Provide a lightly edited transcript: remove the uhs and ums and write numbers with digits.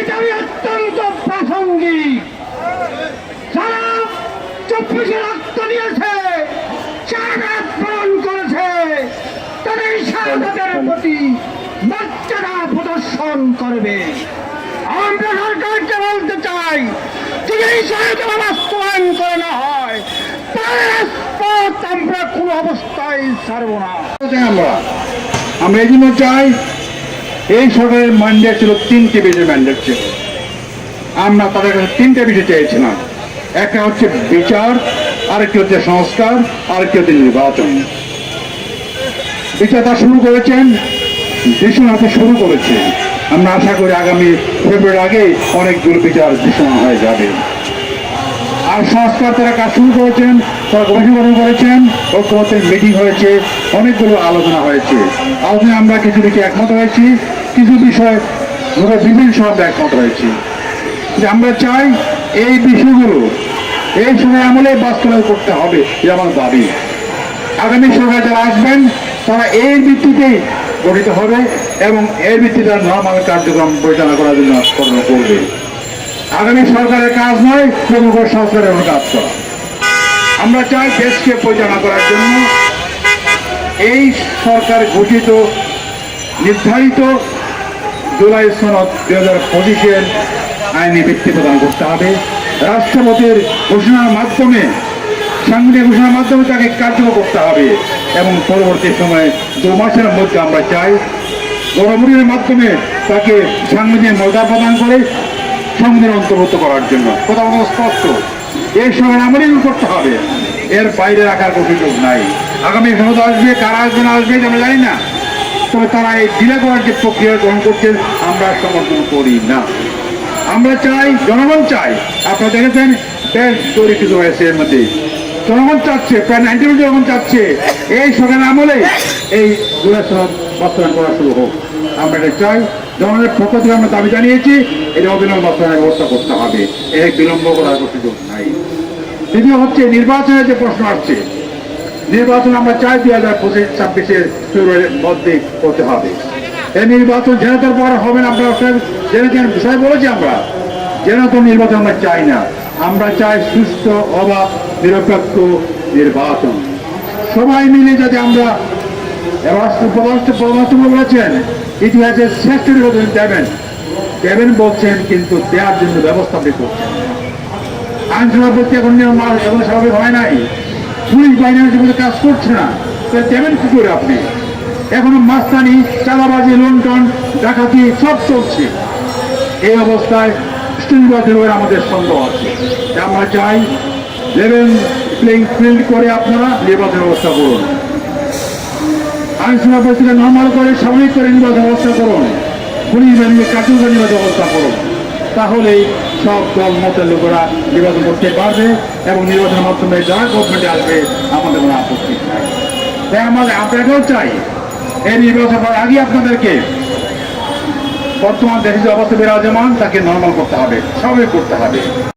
এটাই অত্যন্ত প্রাসঙ্গিক। যারা 24-এ রক্ত দিয়েছে, শাহাদাত বরণ করেছে, তাদের শাহাদাতের প্রতি মর্যাদা প্রদর্শন করবে। আমরা সরকারকে বলতে চাই, যদি এই শাহাদাত বাস্তবায়ন করে না হয়, তাহলে রাজপথ আমরা কোনো অবস্থায় ছাড়ব না। আমরা এই জন্য চাই, এই সরকারের ম্যান্ডেট ছিল 3টে বিষয় ম্যান্ডেট ছিল। আমরা তাদের কাছে 3টে বিষয় চেয়েছিলাম। একটা হচ্ছে বিচার, আরেকটি হচ্ছে সংস্কার, আরেকটি হচ্ছে নির্বাচন। বিচারটা শুরু করেছেন, দৃশ্যমানকে শুরু করেছে। আমরা আশা করি আগামী ফেব্রুয়ারির আগে অনেকগুলো বিচার দৃশ্যমান হয়ে যাবে। আর সংস্কার তারা কাজ শুরু করেছেন, তারা কমিশন গঠন করেছেন, ঐক্যমত্যের মিটিং হয়েছে, অনেকগুলো আলোচনা হয়েছে। আলোচনায় আমরা কিছু বিষয়ে একমত হয়েছি, কিছু বিষয় বিভিন্ন সময় একমত হয়েছি। যে আমরা চাই এই বিষয়গুলো এই সময় আমলে বাস্তবায়ন করতে হবে, যে আমার দাবি। আগামী সরকার যারা আসবেন তারা এই ভিত্তিতেই গঠিত হবে এবং এর ভিত্তিতে নর্মাল কার্যক্রম পরিচালনা করার জন্য করবে। আগামী সরকারের কাজ নয় নতুন করে সংস্কারের কাজ করা। আমরা চাই দেশকে পরিচালনা করার জন্য এই সরকার ঘোষিত নির্ধারিত জুলাই সনদ 2025-এর আইনি ভিত্তি প্রদান করতে হবে। রাষ্ট্রপতির ঘোষণার মাধ্যমে, সাংবিধানিক ঘোষণার মাধ্যমে তাকে কার্যকর করতে হবে এবং পরবর্তী সময়ে 2 মাসের মধ্যে আমরা চাই গণভোটের মাধ্যমে তাকে সাংবিধানিক মর্যাদা প্রদান করে সংবিধান অন্তর্ভুক্ত করার জন্য। কথা স্পষ্ট, এই সময় আমলেই করতে হবে, এর বাইরে রাখার কোনো সুযোগ নাই। আগামী সনদ আসবে, কারা আসবে না আসবে আমরা জানি না, তবে তারা এই ডিলে করার যে প্রক্রিয়া গ্রহণ করছেন আমরা সমর্থন করি না। আমরা চাই, জনগণ চাই, আপনারা দেখেছেন দেশ তৈরিকৃত হয়েছে, এর মধ্যে জনগণ চাচ্ছে, প্রায় 90% জনগণ চাচ্ছে এই সরকারের আমলে এই জুলাই সনদ বাস্তবায়ন করা শুরু হোক। আমরা এটা চাই, জনগণের পক্ষ থেকে আমরা দাবি জানিয়েছি, এটা অবিলম্ব বাস্তবায়নের ব্যবস্থা করতে হবে, এই বিলম্ব করার কোনো সুযোগ নাই। দ্বিতীয় হচ্ছে নির্বাচনের যে প্রশ্ন আসছে, নির্বাচন আমরা চাই 2025-26-এর ফেব্রুয়ারির মধ্যে করতে হবে। এই নির্বাচন যেন তার পর হবে না, আমরা জেনেছেন বিষয় বলেছি, আমরা যেন তো নির্বাচন আমরা চাই না। আমরা চাই সুস্থ, অবাধ, নিরপেক্ষ নির্বাচন। সবাই মিলে যাতে আমরা, প্রধানমন্ত্রী বলেছেন ইতিহাসের শ্রেষ্ঠ নির্বাচন দেবেন বলছেন, কিন্তু দেওয়ার জন্য ব্যবস্থা করছেন। আইন সভাপতি এখন স্বাভাবিক হয় নাই, পুলিশ বাহিনী কাজ করছে না, দেবেন কি করে আপনি? এখনো মাস্তানি, চাঁদাবাজি, লুণ্ঠন, ডাকাতি সব চলছে। এই অবস্থায় নির্বাচনের আমাদের সন্দেহ আছে। আমরা চাই লেভেল প্লেইং ফিল্ড করে আপনারা নির্বাচন ব্যবস্থা করুন, আইন শৃঙ্খলা পরিস্থিতি নর্মাল করে স্বাভাবিক করে নির্বাচন ব্যবস্থা করুন, পুলিশ বাহিনীকে কার্যকর নির্বাচন ব্যবস্থা করুন। তাহলেই সব দল মতের লোকেরা নির্বাচন করতে পারবে এবং নির্বাচনের মাধ্যমে যারা গভর্নমেন্টে আসবে আমাদের কোনো আপত্তি নাই। তাই আপনাকেও চাই এই নির্বাচন করার আগে আপনাদেরকে বর্তমান দেশের যে অবস্থা বিরাজমান তাকে নর্মাল করতে হবে, স্বাভাবিক করতে হবে।